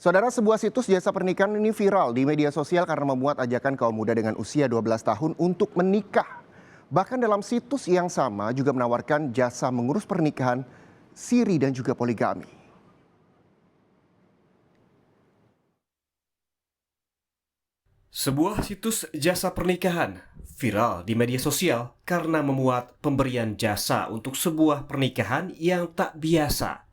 Saudara, sebuah situs jasa pernikahan ini viral di media sosial karena memuat ajakan kaum muda dengan usia 12 tahun untuk menikah. Bahkan dalam situs yang sama juga menawarkan jasa mengurus pernikahan, siri dan juga poligami. Sebuah situs jasa pernikahan viral di media sosial karena memuat pemberian jasa untuk sebuah pernikahan yang tak biasa,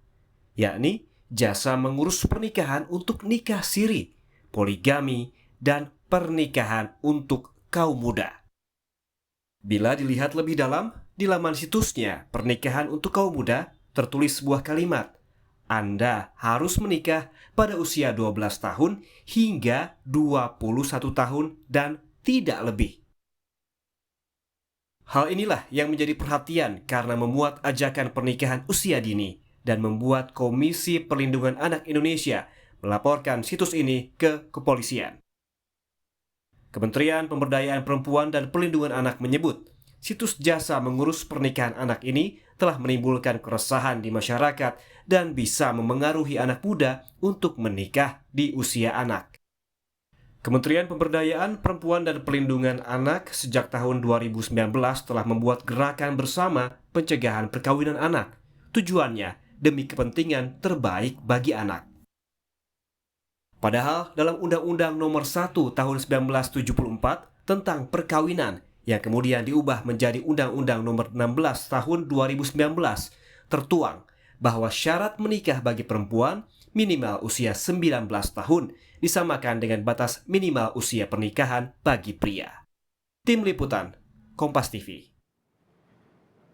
yakni jasa mengurus pernikahan untuk nikah siri, poligami, dan pernikahan untuk kaum muda. Bila dilihat lebih dalam, di laman situsnya Pernikahan untuk Kaum Muda tertulis sebuah kalimat, Anda harus menikah pada usia 12 tahun hingga 21 tahun dan tidak lebih. Hal inilah yang menjadi perhatian karena memuat ajakan pernikahan usia dini dan membuat Komisi Perlindungan Anak Indonesia melaporkan situs ini ke kepolisian. Kementerian Pemberdayaan Perempuan dan Perlindungan Anak menyebut, situs jasa mengurus pernikahan anak ini telah menimbulkan keresahan di masyarakat dan bisa memengaruhi anak muda untuk menikah di usia anak. Kementerian Pemberdayaan Perempuan dan Perlindungan Anak sejak tahun 2019 telah membuat gerakan bersama pencegahan perkawinan anak. Tujuannya demi kepentingan terbaik bagi anak. Padahal dalam Undang-Undang Nomor 1 Tahun 1974 tentang perkawinan yang kemudian diubah menjadi Undang-Undang Nomor 16 Tahun 2019 tertuang bahwa syarat menikah bagi perempuan minimal usia 19 tahun disamakan dengan batas minimal usia pernikahan bagi pria. Tim Liputan, Kompas TV.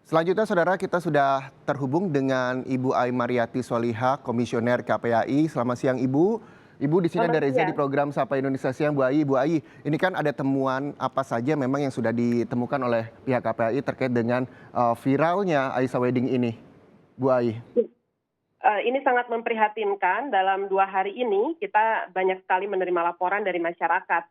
Selanjutnya, saudara, kita sudah terhubung dengan Ibu Ai Mariati Soliha, Komisioner KPAI. Selamat siang, Ibu. Ibu, di sini ada Selamat Reza di siang. program Sapa Indonesia Siang. Bu Ai, ini kan ada temuan apa saja memang yang sudah ditemukan oleh pihak KPAI terkait dengan viralnya Aisyah Wedding ini, Bu Ai? Ini sangat memprihatinkan. Dalam 2 hari ini kita banyak sekali menerima laporan dari masyarakat.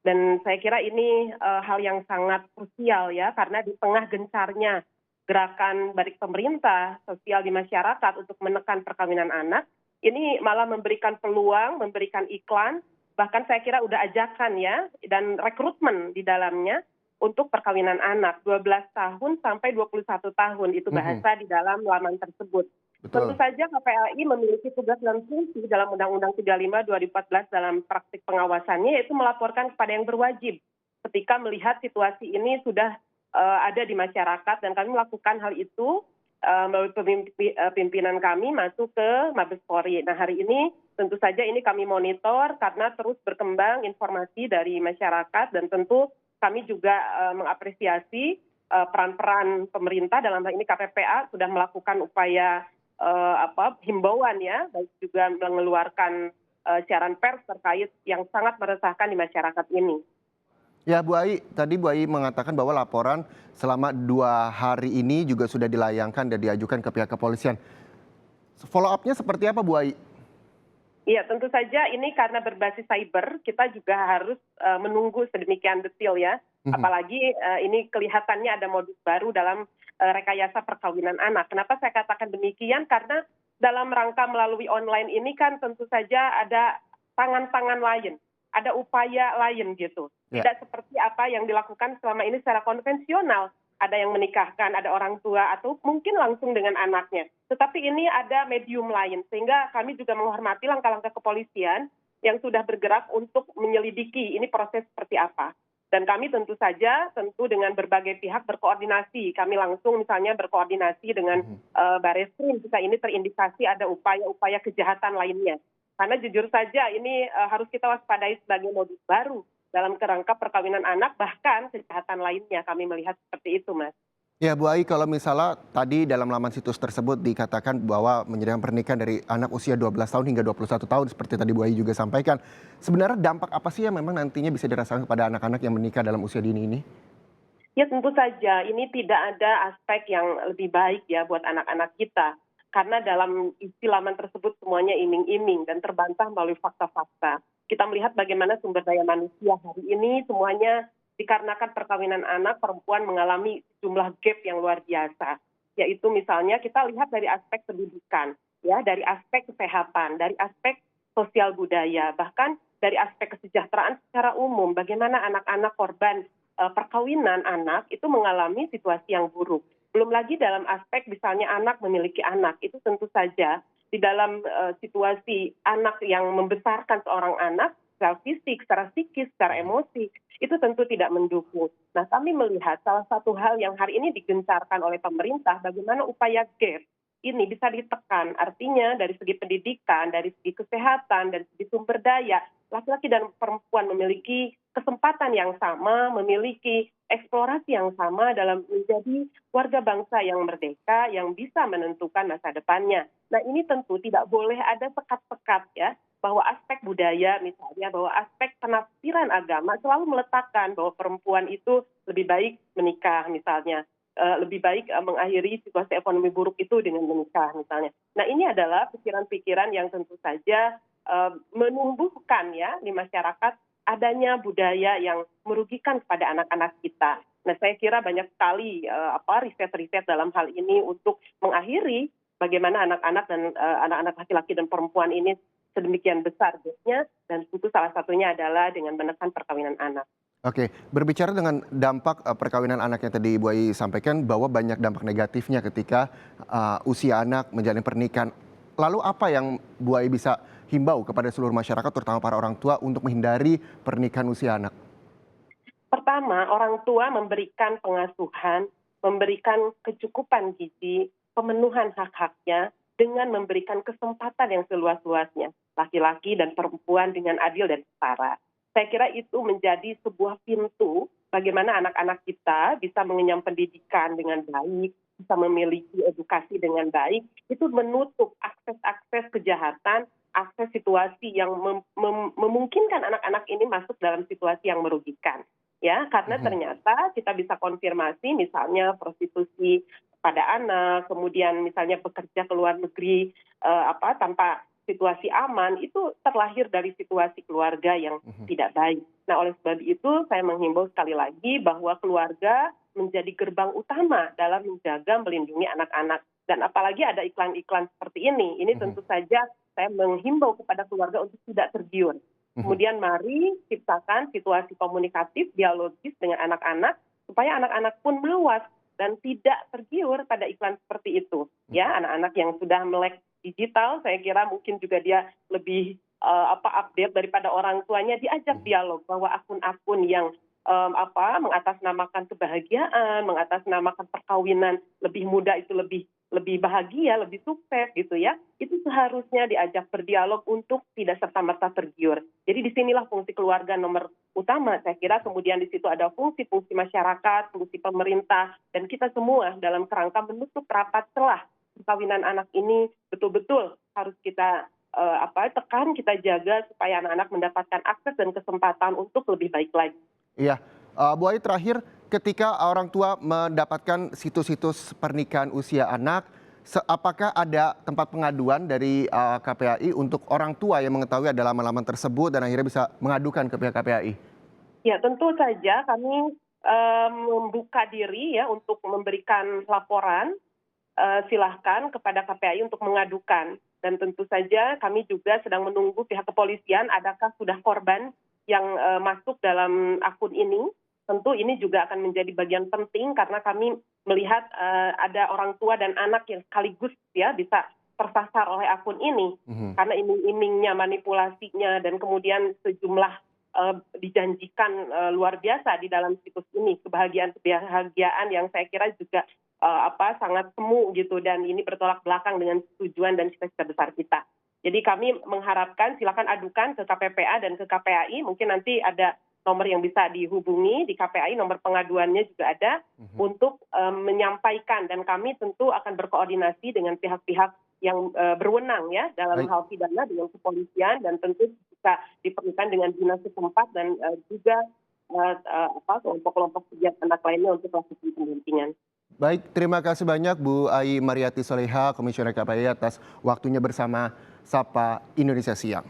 Dan saya kira ini hal yang sangat krusial ya, karena di tengah gencarnya gerakan baik pemerintah, sosial di masyarakat untuk menekan perkawinan anak, ini malah memberikan peluang, memberikan iklan, bahkan saya kira udah ajakan ya, dan rekrutmen di dalamnya untuk perkawinan anak 12 tahun sampai 21 tahun, itu bahasa di dalam laman tersebut. Tentu Betul. saja KPAI memiliki tugas dan fungsi dalam Undang-Undang 35 2014 dalam praktik pengawasannya, yaitu melaporkan kepada yang berwajib ketika melihat situasi ini sudah ada di masyarakat, dan kami melakukan hal itu melalui pimpinan kami masuk ke Mabes Polri. Nah, hari ini tentu saja ini kami monitor karena terus berkembang informasi dari masyarakat, dan tentu kami juga mengapresiasi peran-peran pemerintah, dalam hal ini KPPA sudah melakukan upaya himbauan ya, baik juga mengeluarkan siaran pers terkait yang sangat meresahkan di masyarakat ini. Ya, Bu Ai, tadi Bu Ai mengatakan bahwa laporan selama 2 hari ini juga sudah dilayangkan dan diajukan ke pihak kepolisian. Follow up-nya seperti apa, Bu Ai? Iya, tentu saja ini karena berbasis cyber, kita juga harus menunggu sedemikian detail ya. Apalagi ini kelihatannya ada modus baru dalam rekayasa perkawinan anak. Kenapa saya katakan demikian? Karena dalam rangka melalui online ini kan tentu saja ada tangan-tangan lain, ada upaya lain gitu. Ya. Tidak seperti apa yang dilakukan selama ini secara konvensional. Ada yang menikahkan, ada orang tua, atau mungkin langsung dengan anaknya. Tetapi ini ada medium lain, sehingga kami juga menghormati langkah-langkah kepolisian yang sudah bergerak untuk menyelidiki ini proses seperti apa. Dan kami tentu saja, tentu dengan berbagai pihak berkoordinasi. Kami langsung misalnya berkoordinasi dengan Bareskrim jika ini terindikasi ada upaya-upaya kejahatan lainnya. Karena jujur saja ini harus kita waspadai sebagai modus baru dalam kerangka perkawinan anak, bahkan kejahatan lainnya kami melihat seperti itu, Mas. Ya, Bu Ai, kalau misalnya tadi dalam laman situs tersebut dikatakan bahwa menyediakan pernikahan dari anak usia 12 tahun hingga 21 tahun seperti tadi Bu Ai juga sampaikan. Sebenarnya dampak apa sih yang memang nantinya bisa dirasakan kepada anak-anak yang menikah dalam usia dini ini? Ya tentu saja ini tidak ada aspek yang lebih baik ya buat anak-anak kita. Karena dalam isi laman tersebut semuanya iming-iming dan terbantah melalui fakta-fakta. Kita melihat bagaimana sumber daya manusia hari ini semuanya dikarenakan perkawinan anak, perempuan mengalami jumlah gap yang luar biasa. Yaitu misalnya kita lihat dari aspek pendidikan, ya, dari aspek kesehatan, dari aspek sosial budaya, bahkan dari aspek kesejahteraan secara umum, bagaimana anak-anak korban perkawinan anak itu mengalami situasi yang buruk. Belum lagi dalam aspek misalnya anak memiliki anak, itu tentu saja di dalam situasi anak yang membesarkan seorang anak, secara fisik, secara psikis, secara emosi, itu tentu tidak mendukung. Nah, kami melihat salah satu hal yang hari ini digencarkan oleh pemerintah, bagaimana upaya gap ini bisa ditekan. Artinya dari segi pendidikan, dari segi kesehatan, dari segi sumber daya, laki-laki dan perempuan memiliki kesempatan yang sama, memiliki eksplorasi yang sama dalam menjadi warga bangsa yang merdeka, yang bisa menentukan masa depannya. Nah, ini tentu tidak boleh ada sekat-sekat ya, bahwa aspek budaya misalnya, bahwa aspek penafsiran agama selalu meletakkan bahwa perempuan itu lebih baik menikah misalnya. Lebih baik mengakhiri situasi ekonomi buruk itu dengan menikah misalnya. Nah, ini adalah pikiran-pikiran yang tentu saja menumbuhkan ya di masyarakat adanya budaya yang merugikan kepada anak-anak kita. Nah, saya kira banyak sekali riset-riset dalam hal ini untuk mengakhiri bagaimana anak-anak dan anak-anak laki-laki dan perempuan ini sedemikian besar gapnya, dan tentu salah satunya adalah dengan menekan perkawinan anak. Oke, berbicara dengan dampak perkawinan anak yang tadi Bu Ai sampaikan bahwa banyak dampak negatifnya ketika usia anak menjalin pernikahan. Lalu apa yang Bu Ai bisa himbau kepada seluruh masyarakat, terutama para orang tua, untuk menghindari pernikahan usia anak? Pertama, orang tua memberikan pengasuhan, memberikan kecukupan gizi, pemenuhan hak-haknya dengan memberikan kesempatan yang seluas-luasnya, laki-laki dan perempuan dengan adil dan setara. Saya kira itu menjadi sebuah pintu bagaimana anak-anak kita bisa mengenyam pendidikan dengan baik, bisa memiliki edukasi dengan baik, itu menutup akses-akses kejahatan, akses situasi yang memungkinkan anak-anak ini masuk dalam situasi yang merugikan. Ya, karena ternyata kita bisa konfirmasi misalnya prostitusi pada anak, kemudian misalnya bekerja ke luar negeri tanpa situasi aman, itu terlahir dari situasi keluarga yang tidak baik. Nah, oleh sebab itu saya menghimbau sekali lagi bahwa keluarga menjadi gerbang utama dalam menjaga melindungi anak-anak. Dan apalagi ada iklan-iklan seperti ini tentu saja saya menghimbau kepada keluarga untuk tidak tergiur. Kemudian mari ciptakan situasi komunikatif, dialogis dengan anak-anak, supaya anak-anak pun mawas dan tidak tergiur pada iklan seperti itu. Ya, anak-anak yang sudah melek digital, saya kira mungkin juga dia lebih update daripada orang tuanya, diajak dialog bahwa akun-akun yang mengatasnamakan kebahagiaan, mengatasnamakan perkawinan lebih muda itu lebih bahagia, lebih sukses gitu ya, itu seharusnya diajak berdialog untuk tidak serta-merta tergiur. Jadi disinilah fungsi keluarga nomor utama. Saya kira kemudian di situ ada fungsi-fungsi masyarakat, fungsi pemerintah, dan kita semua dalam kerangka menutup rapat celah perkawinan anak ini betul-betul harus kita tekan, kita jaga supaya anak-anak mendapatkan akses dan kesempatan untuk lebih baik lagi. Iya, Bu Ai, terakhir, ketika orang tua mendapatkan situs-situs pernikahan usia anak, apakah ada tempat pengaduan dari KPAI untuk orang tua yang mengetahui ada laman-laman tersebut dan akhirnya bisa mengadukan ke pihak KPAI? Ya, tentu saja kami membuka diri ya untuk memberikan laporan, silahkan kepada KPAI untuk mengadukan. Dan tentu saja kami juga sedang menunggu pihak kepolisian adakah sudah korban yang masuk dalam akun ini. Tentu ini juga akan menjadi bagian penting karena kami melihat ada orang tua dan anak yang sekaligus ya bisa tersasar oleh akun ini. Karena iming-imingnya, manipulasinya, dan kemudian sejumlah dijanjikan luar biasa di dalam situs ini. Kebahagiaan yang saya kira juga sangat semu gitu, dan ini bertolak belakang dengan tujuan dan cita-cita besar kita. Jadi kami mengharapkan silakan adukan ke KPPA dan ke KPAI, mungkin nanti ada nomor yang bisa dihubungi di KPAI, nomor pengaduannya juga ada untuk menyampaikan, dan kami tentu akan berkoordinasi dengan pihak-pihak yang berwenang ya dalam hal pidana dengan kepolisian, dan tentu bisa diperlukan dengan dinas setempat dan juga kelompok-kelompok pegiat anak lainnya untuk melakukan pendampingan. Baik, terima kasih banyak Bu Ai Mariati Soleha, Komisioner KPAI atas waktunya bersama Sapa Indonesia Siang.